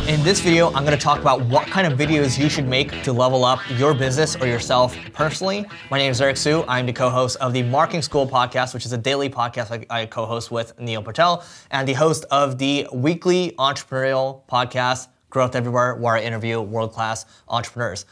In this video, I'm gonna talk about what kind of videos you should make to level up your business or yourself personally. My name is Eric Siu. I'm the co-host of the Marketing School podcast, which is a daily podcast I co-host with Neil Patel, and the host of the weekly entrepreneurial podcast, Growth Everywhere, where I interview world-class entrepreneurs.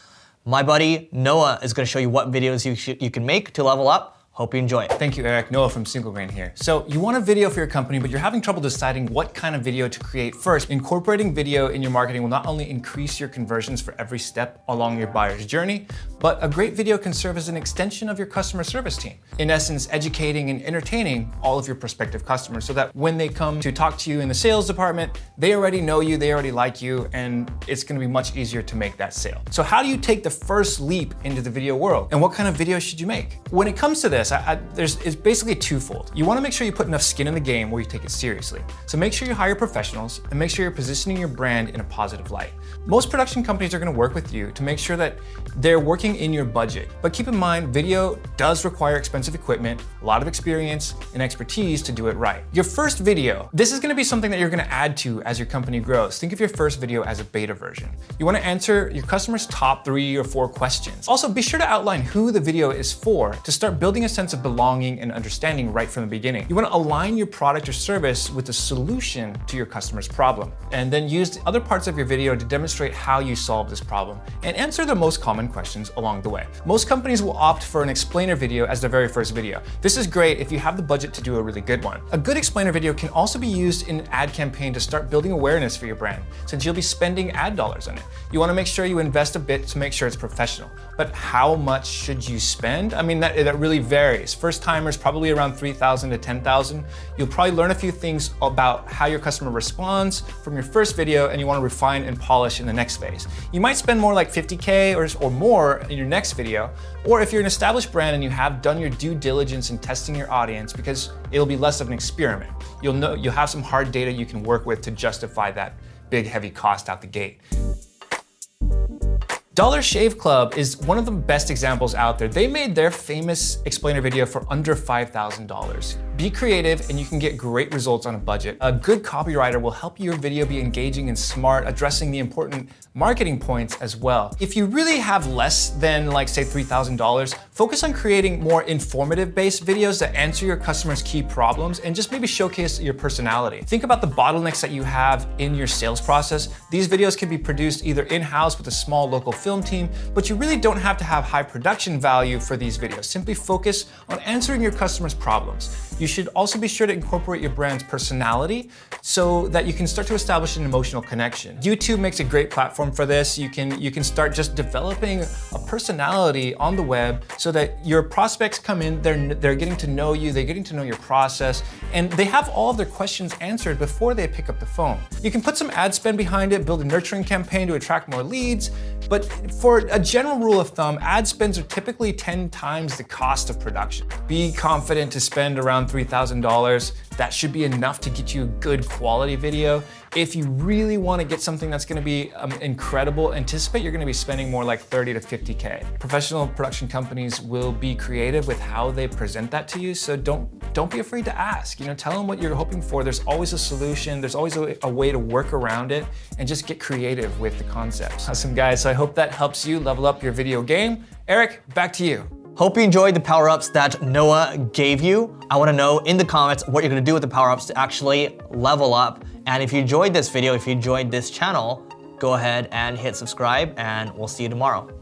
My buddy Noah is gonna show you what videos you can make to level up. Hope you enjoy it. Thank you, Eric. Noah from Single Grain here. So you want a video for your company, but you're having trouble deciding what kind of video to create first. Incorporating video in your marketing will not only increase your conversions for every step along your buyer's journey, but a great video can serve as an extension of your customer service team. In essence, educating and entertaining all of your prospective customers so that when they come to talk to you in the sales department, they already know you, they already like you, and it's gonna be much easier to make that sale. So how do you take the first leap into the video world? And what kind of video should you make? When it comes to this, it's basically twofold. You want to make sure you put enough skin in the game where you take it seriously. So make sure you hire professionals and make sure you're positioning your brand in a positive light. Most production companies are going to work with you to make sure that they're working in your budget. But keep in mind, video does require expensive equipment, a lot of experience and expertise to do it right. Your first video, this is going to be something that you're going to add to as your company grows. Think of your first video as a beta version. You want to answer your customers' top 3 or 4 questions. Also, be sure to outline who the video is for to start building a sense of belonging and understanding right from the beginning. You want to align your product or service with the solution to your customer's problem, and then use the other parts of your video to demonstrate how you solve this problem and answer the most common questions along the way. Most companies will opt for an explainer video as their very first video. This is great if you have the budget to do a really good one. A good explainer video can also be used in an ad campaign to start building awareness for your brand, since you'll be spending ad dollars on it. You want to make sure you invest a bit to make sure it's professional. But how much should you spend? I mean, that really varies. First timers, probably around $3,000 to $10,000. You'll probably learn a few things about how your customer responds from your first video, and you want to refine and polish in the next phase. You might spend more like $50K or more in your next video, or if you're an established brand and you have done your due diligence in testing your audience, because it'll be less of an experiment. You'll have some hard data you can work with to justify that big heavy cost out the gate. Dollar Shave Club is one of the best examples out there. They made their famous explainer video for under $5,000. Be creative and you can get great results on a budget. A good copywriter will help your video be engaging and smart, addressing the important marketing points as well. If you really have less than, like, say $3,000, focus on creating more informative based videos that answer your customers' key problems and just maybe showcase your personality. Think about the bottlenecks that you have in your sales process. These videos can be produced either in-house with a small local film team, but you really don't have to have high production value for these videos. Simply focus on answering your customers' problems. You should also be sure to incorporate your brand's personality so that you can start to establish an emotional connection. YouTube makes a great platform for this. You can start just developing a personality on the web so that your prospects come in, they're getting to know you, they're getting to know your process, and they have all of their questions answered before they pick up the phone. You can put some ad spend behind it, build a nurturing campaign to attract more leads, but for a general rule of thumb, ad spends are typically 10 times the cost of production. Be confident to spend around $3,000. That should be enough to get you a good quality video. If you really want to get something that's going to be incredible, anticipate you're going to be spending more like 30 to 50K. Professional production companies will be creative with how they present that to you, so don't be afraid to ask. Tell them what you're hoping for. There's always a solution. There's always a way to work around it, and just get creative with the concepts. Awesome, guys. So I hope that helps you level up your video game. Eric, back to you. Hope you enjoyed the power-ups that Noah gave you. I wanna know in the comments what you're gonna do with the power-ups to actually level up. And if you enjoyed this video, if you enjoyed this channel, go ahead and hit subscribe, and we'll see you tomorrow.